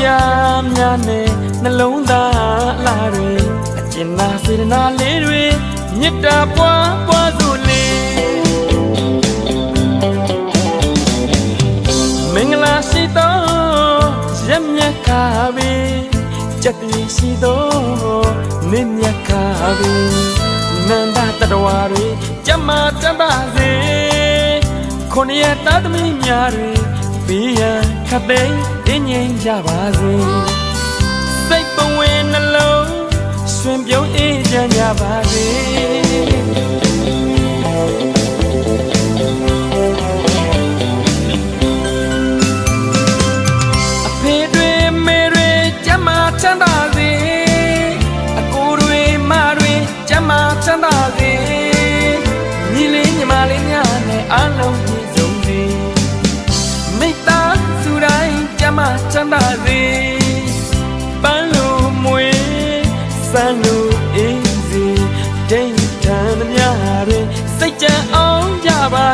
တရားများနဲ့နှလုံးသားလာတွေအကျဉ်းနာစေတနာလေးတွေမေတ္တာပွားပွားစို့လေမင်္ဂလာရှိသောရက်မြတ်ခါပဲကြက်တီရှိသောနေမြတ်ခါပဲနန္ဒတတဝါတွေကြမ်းမာတတ်ပါစေခொနည်းသားသမီးများတွေဘေးရန်ခတ်သိမ်းငြိမ်ကြပါစေစိတ်ပဝေနှလုံးရွှင်ပြုံးအေးချမ်းကြပါစေအဖေတွေမေတွေကျမ်းမာချမ်းသာစေအကိုတွေမတွေကျမ်းမာချမ်းသာစေညီလေးညီမလေးများနဲ့အားလုံးပြည့်စုံစေမိတ္တာစုတိုင်းကျမ်းမာချမ်းသာစေပန်းလိုမွေစမ်းလိုအေးစေဒိဋ္ဌံများတွေစိတ်ကြံအောင်ကြပါ